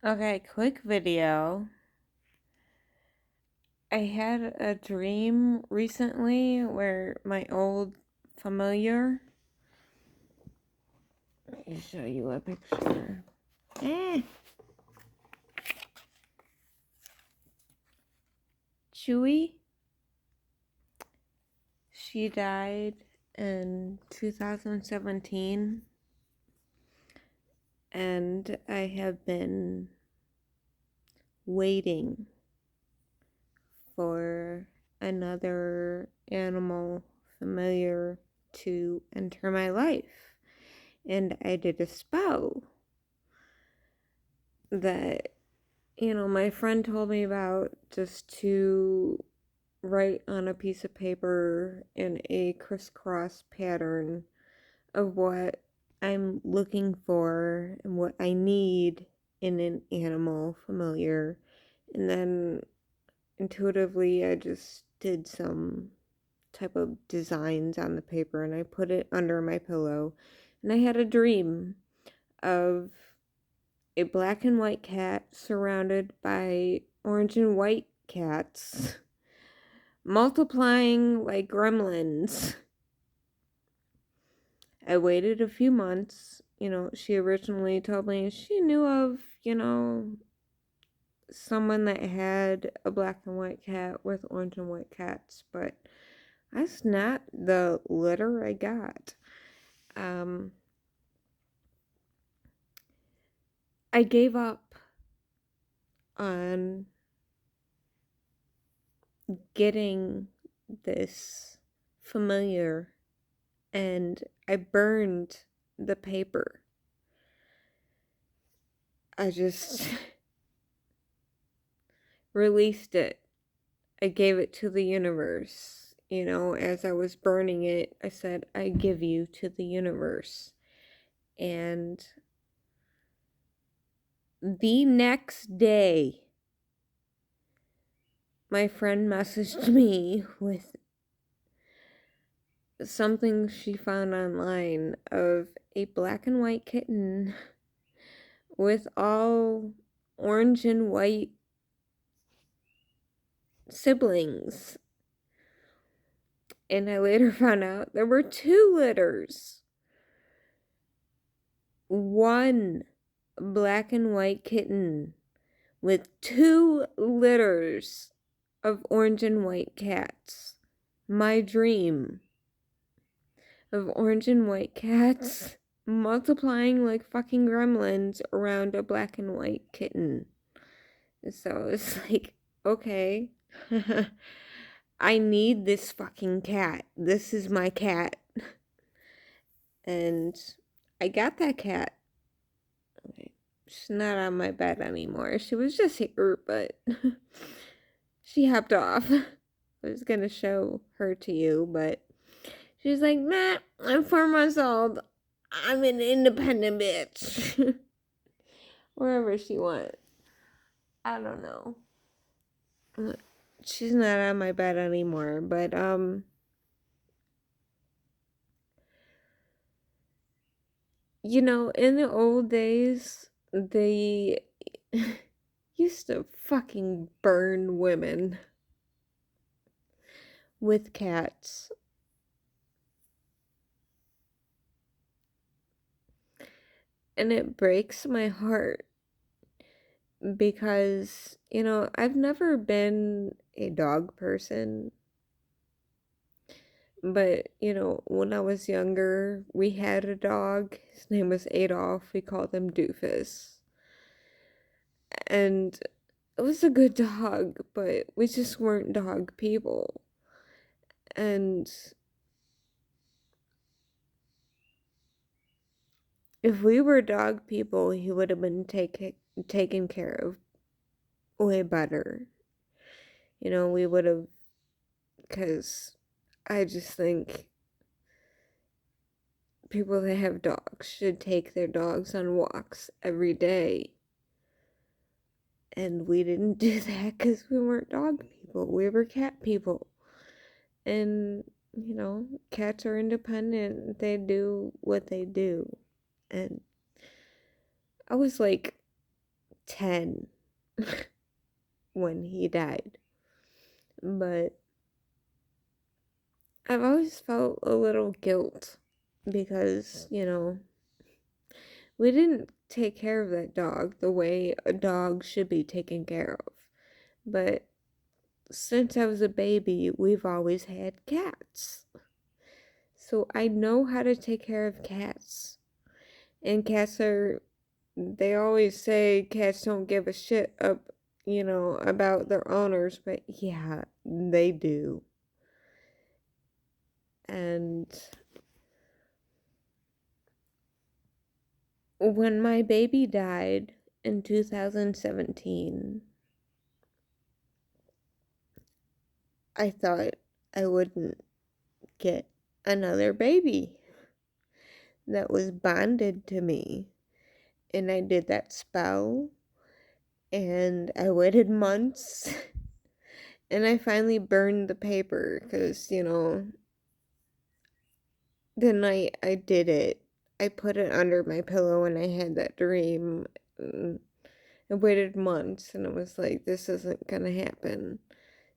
Okay, quick video. I had a dream recently where my old familiar. Let me show you a picture. Eh. Chewy. She died in 2017, and I have been waiting for another animal familiar to enter my life. And I did a spell that, my friend told me about, just to write on a piece of paper in a crisscross pattern of what I'm looking for and what I need in an animal familiar. And then intuitively, I just did some type of designs on the paper and I put it under my pillow. And I had a dream of a black and white cat surrounded by orange and white cats multiplying like gremlins. I waited a few months. She originally told me she knew of, someone that had a black and white cat with orange and white cats, but that's not the litter I got. I gave up on getting this familiar and I burned the paper. I just released it. I gave it to the universe. As I was burning it, I said, I give you to the universe. And the next day, my friend messaged me with something she found online of a black and white kitten with all orange and white siblings. And I later found out there were two litters. One black and white kitten with two litters of orange and white cats. My dream of orange and white cats multiplying like fucking gremlins around a black and white kitten. So it's like, okay, I need this fucking cat. This is my cat. And I got that cat. Okay. She's not on my bed anymore. She was just here, but she hopped off. I was gonna show her to you, but she was like, nah, I'm 4 months old. I'm an independent bitch. Wherever she went. I don't know. She's not on my bed anymore, but in the old days, they used to fucking burn women with cats. And it breaks my heart because, I've never been a dog person. But, when I was younger, we had a dog. His name was Adolf. We called him Doofus. And it was a good dog, but we just weren't dog people. And if we were dog people, he would have been taken care of way better. We would have, because I just think people that have dogs should take their dogs on walks every day. And we didn't do that because we weren't dog people. We were cat people. And, cats are independent. They do what they do. And I was like 10 when he died. But I've always felt a little guilt because, we didn't take care of that dog the way a dog should be taken care of. But since I was a baby, we've always had cats. So I know how to take care of cats. And they always say cats don't give a shit about their owners, but yeah, they do. And when my baby died in 2017, I thought I wouldn't get another baby that was bonded to me. And I did that spell, and I waited months, and I finally burned the paper because, the night I did it, I put it under my pillow and I had that dream. And I waited months and it was like, this isn't gonna happen.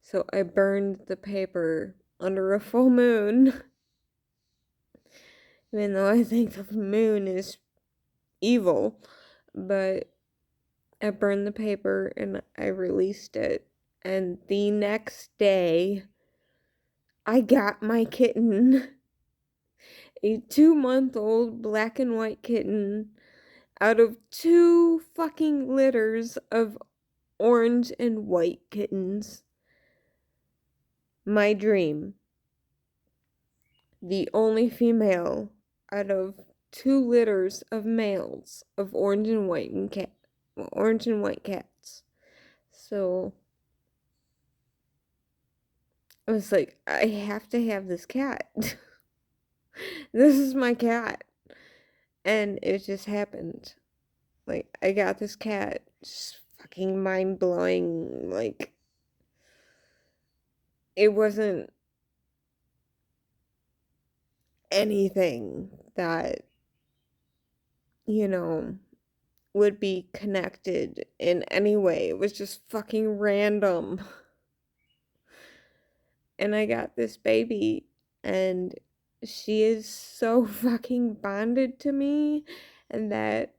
So I burned the paper under a full moon. Even though I think the moon is evil. But I burned the paper and I released it. And the next day, I got my kitten. A 2-month-old black and white kitten out of 2 fucking litters of orange and white kittens. My dream. The only female out of 2 litters of males of orange and white cats. So I was like, I have to have this cat. This is my cat. And it just happened. Like, I got this cat. Just fucking mind blowing. Like, it wasn't anything that, would be connected in any way. It was just fucking random. And I got this baby, and she is so fucking bonded to me, and that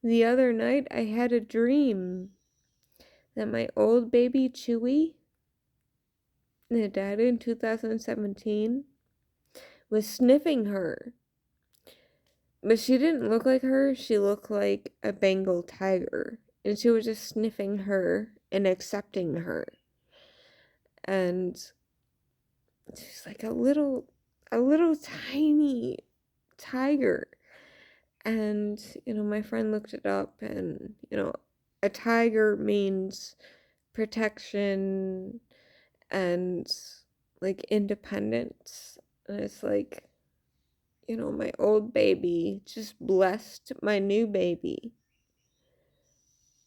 the other night I had a dream that my old baby Chewy, that died in 2017, was sniffing her. But she didn't look like her, she looked like a Bengal tiger. And she was just sniffing her and accepting her. And she's like a little tiny tiger. And, my friend looked it up, and, a tiger means protection and, like, independence. And it's like, my old baby just blessed my new baby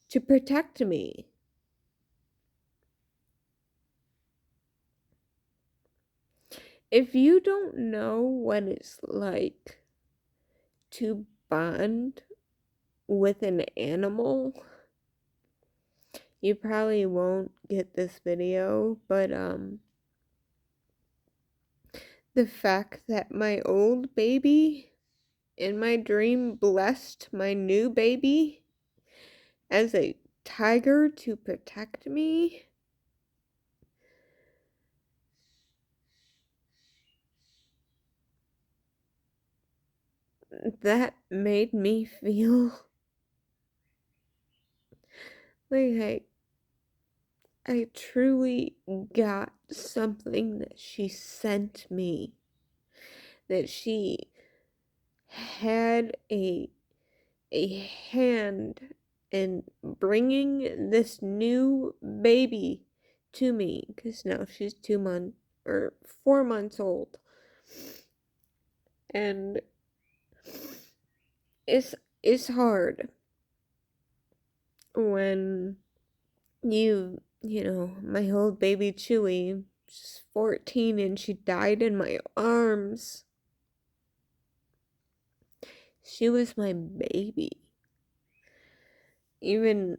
to protect me. If you don't know what it's like to bond with an animal, you probably won't get this video, but the fact that my old baby in my dream blessed my new baby as a tiger to protect me, that made me feel like I truly got something that she sent me. That she had a hand in bringing this new baby to me, because now she's 4 months old. And it's hard when my old baby Chewy, she's 14 and she died in my arms. she was my baby. Even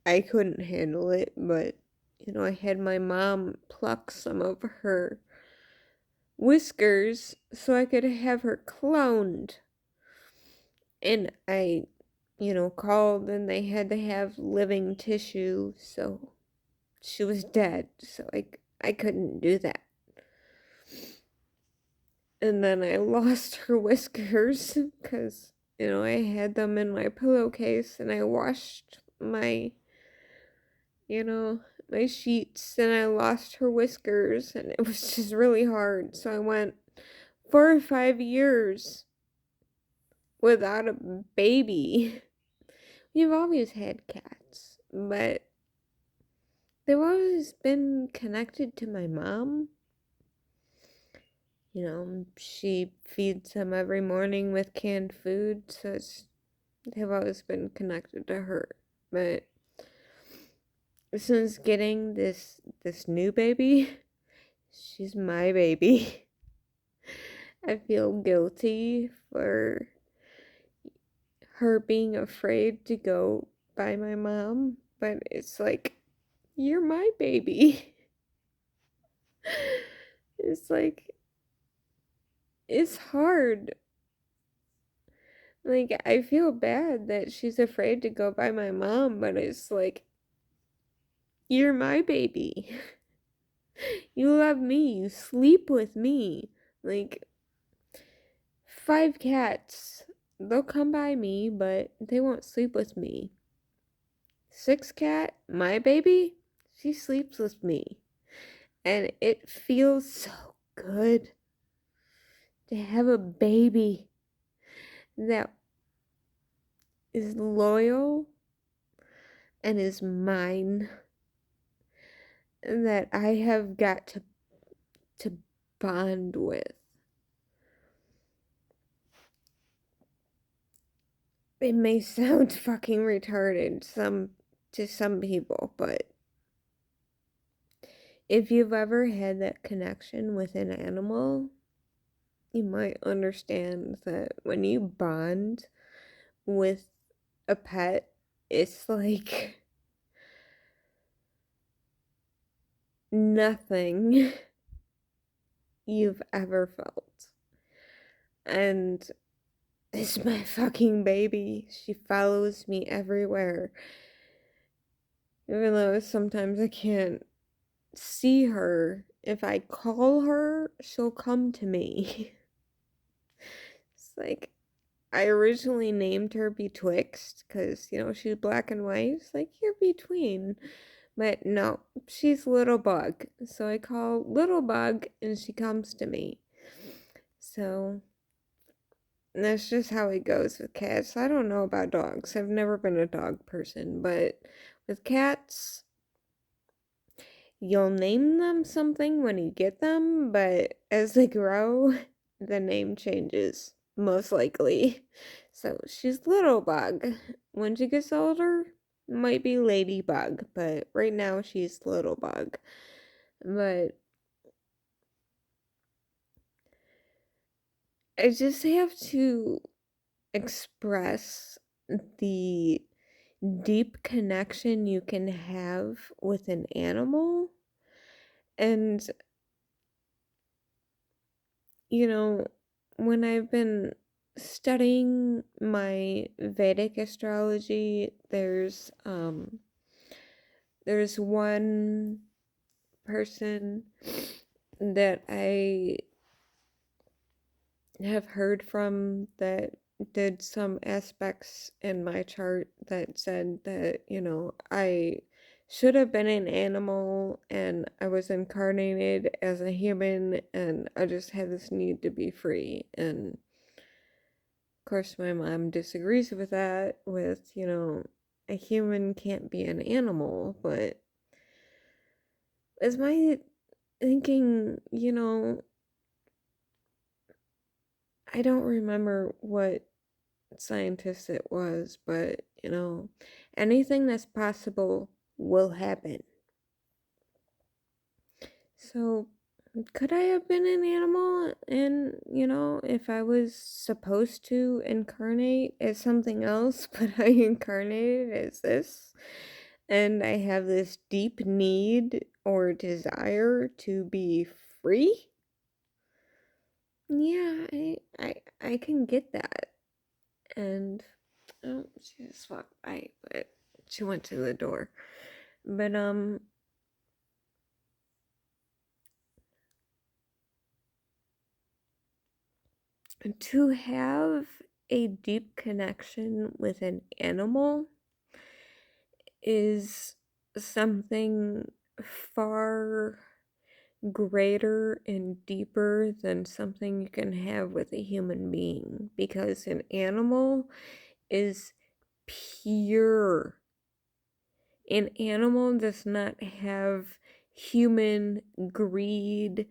I couldn't handle it, but I had my mom pluck some of her whiskers so I could have her cloned. And I, called and they had to have living tissue, so she was dead, so I couldn't do that. And then I lost her whiskers because, I had them in my pillowcase and I washed you know, my sheets and I lost her whiskers and it was just really hard. So I went 4 or 5 years without a baby. We've always had cats, but they've always been connected to my mom. She feeds them every morning with canned food, so they've always been connected to her. But since getting this new baby, she's my baby. I feel guilty for her being afraid to go by my mom, but it's like, you're my baby. It's like, it's hard. Like, I feel bad that she's afraid to go by my mom, but it's like, you're my baby. You love me. You sleep with me. Like, 5 cats, they'll come by me, but they won't sleep with me. 6 cat, my baby, she sleeps with me. And it feels so good to have a baby that is loyal and is mine, and that I have got to bond with. It may sound fucking retarded to some people, but if you've ever had that connection with an animal, you might understand that when you bond with a pet, it's like nothing you've ever felt. And it's my fucking baby. She follows me everywhere. Even though sometimes I can't see her, if I call her, she'll come to me. It's like, I originally named her Betwixt because, she's black and white. It's like, you're between. But no, she's Little Bug. So I call Little Bug and she comes to me. So that's just how it goes with cats. I don't know about dogs. I've never been a dog person. But with cats, you'll name them something when you get them. But as they grow, the name changes, most likely. So she's Little Bug. When she gets older, might be Ladybug, but right now she's Little Bug. But I just have to express the deep connection you can have with an animal. And, when I've been studying my Vedic astrology, there's one person that I have heard from that did some aspects in my chart that said that, I should have been an animal and I was incarnated as a human and I just had this need to be free. And of course, my mom disagrees with that, a human can't be an animal, but as my thinking, I don't remember what scientist it was, but anything that's possible will happen. So Could I have been an animal? And, if I was supposed to incarnate as something else, but I incarnated as this, and I have this deep need or desire to be free? Yeah, I can get that. And oh, she just walked by, but she went to the door. But to have a deep connection with an animal is something far greater and deeper than something you can have with a human being, because an animal is pure. An animal does not have human greed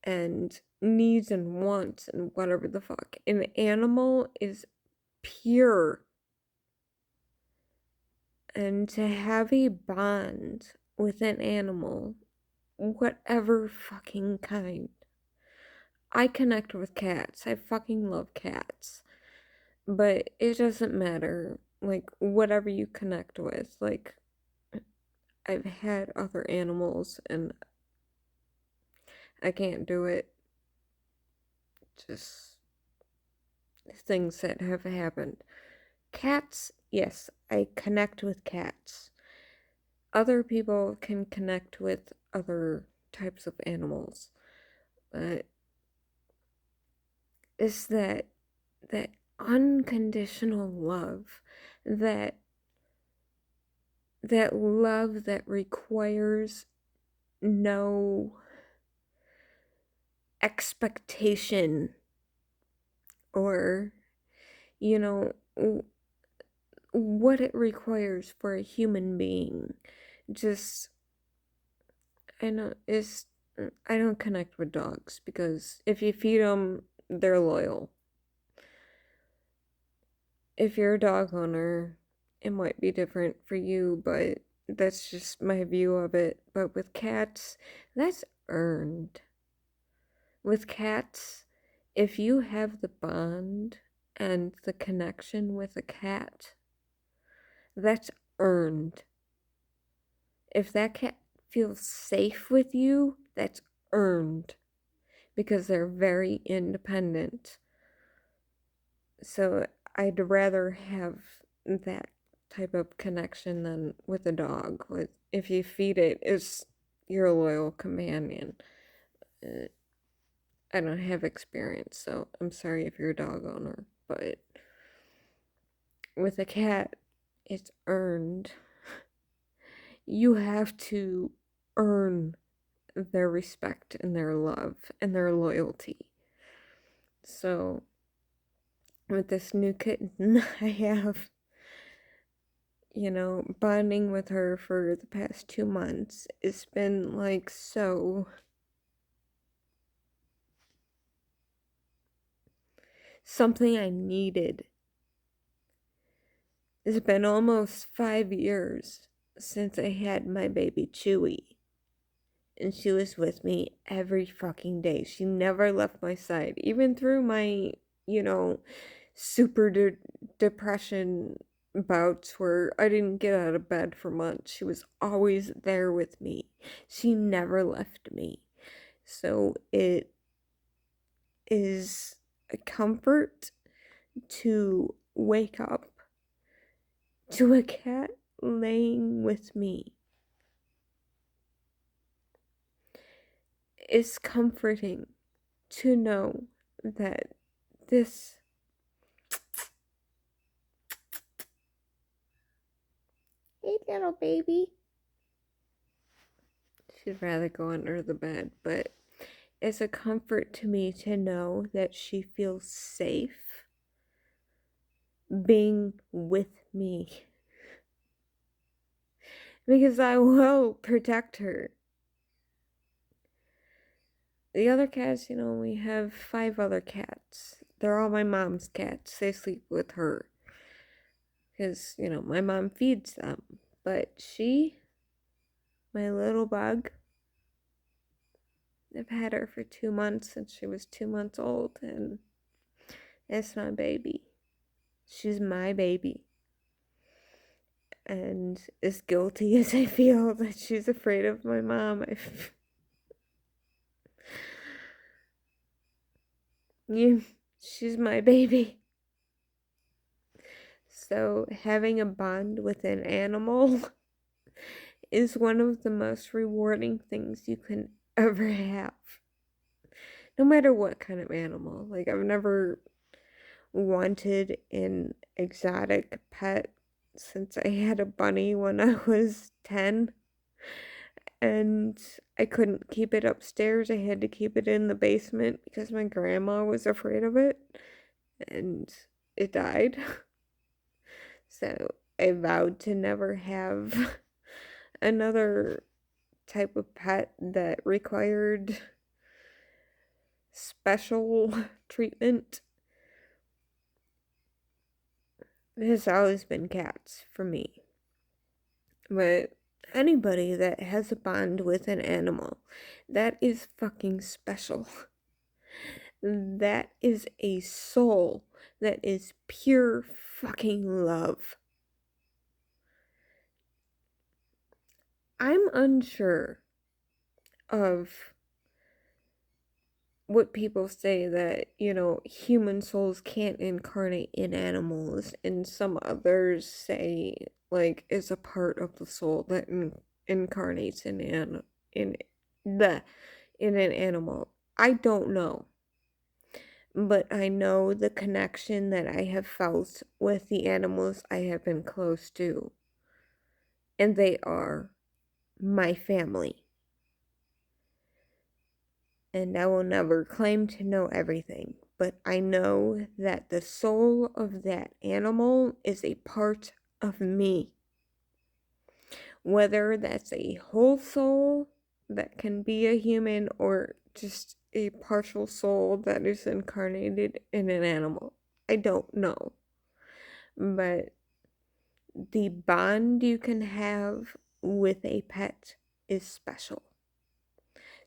and needs and wants and whatever the fuck. An animal is pure. And to have a bond with an animal, whatever fucking kind. I connect with cats. I fucking love cats. But it doesn't matter. Like, whatever you connect with. Like, I've had other animals and I can't do it. Just things that have happened. Cats, yes, I connect with cats. Other people can connect with other types of animals. But it's that unconditional love, that love that requires no expectation or you know what it requires for a human being. Just I know is I don't connect with dogs because if you feed them, they're loyal. If you're a dog owner, it might be different for you, but that's just my view of it. But with cats, that's earned. With cats, if you have the bond and the connection with a cat, that's earned. If that cat feels safe with you, that's earned because they're very independent. So I'd rather have that type of connection than with a dog. If you feed it, it's your loyal companion. Uh, I don't have experience, so I'm sorry if you're a dog owner, but with a cat, it's earned. You have to earn their respect and their love and their loyalty. So with this new kitten, I have, bonding with her for the past 2 months. It's been like so something I needed. It's been almost 5 years since I had my baby Chewy. And she was with me every fucking day. She never left my side, even through my, you know, super depression bouts where I didn't get out of bed for months. She was always there with me. She never left me. So it is a comfort to wake up to a cat laying with me. It's comforting to know that this hey little baby, she'd rather go under the bed, but it's a comfort to me to know that she feels safe being with me because I will protect her. The other cats, we have 5 other cats. They're all my mom's cats. They sleep with her because, my mom feeds them. But she, my little bug, I've had her for 2 months since she was 2 months old, and it's my baby. She's my baby. And as guilty as I feel that she's afraid of my mom, she's my baby. So having a bond with an animal is one of the most rewarding things you can ever have. No matter what kind of animal. Like, I've never wanted an exotic pet since I had a bunny when I was 10. And I couldn't keep it upstairs. I had to keep it in the basement because my grandma was afraid of it. And it died. So I vowed to never have another type of pet that required special treatment. It has always been cats for me. But anybody that has a bond with an animal, that is fucking special. That is a soul that is pure fucking love. I'm unsure of what people say that, human souls can't incarnate in animals, and some others say, like, is a part of the soul that incarnates in in in an animal. I don't know. But I know the connection that I have felt with the animals I have been close to. And they are my family. And I will never claim to know everything, but I know that the soul of that animal is a part of me. Whether that's a whole soul that can be a human or just a partial soul that is incarnated in an animal, I don't know. But the bond you can have with a pet is special.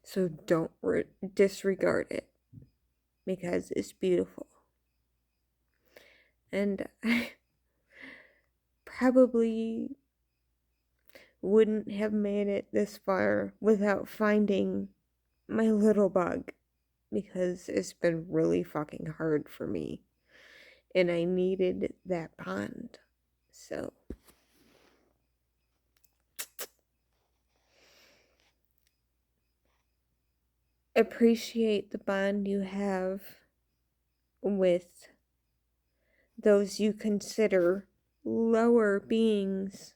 So don't disregard it, because it's beautiful. And I probably wouldn't have made it this far without finding my little bug, because it's been really fucking hard for me. And I needed that bond. So appreciate the bond you have with those you consider lower beings.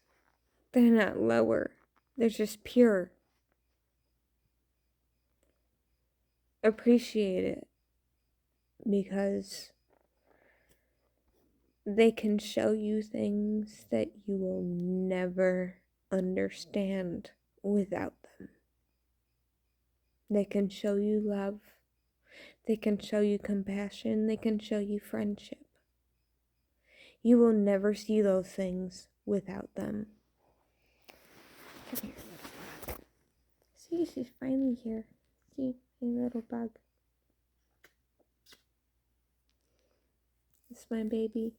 They're not lower, they're just pure. Appreciate it, because they can show you things that you will never understand without them. They can show you love, they can show you compassion, they can show you friendship. You will never see those things without them. Come here. See, she's finally here. See, my little bug. It's my baby.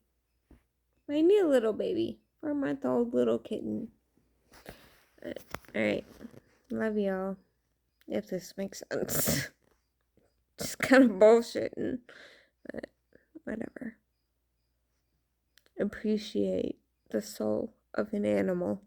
My new little baby. 4-month-old little kitten. Alright. Love y'all. If this makes sense. Just kind of bullshitting. But whatever. Appreciate the soul of an animal.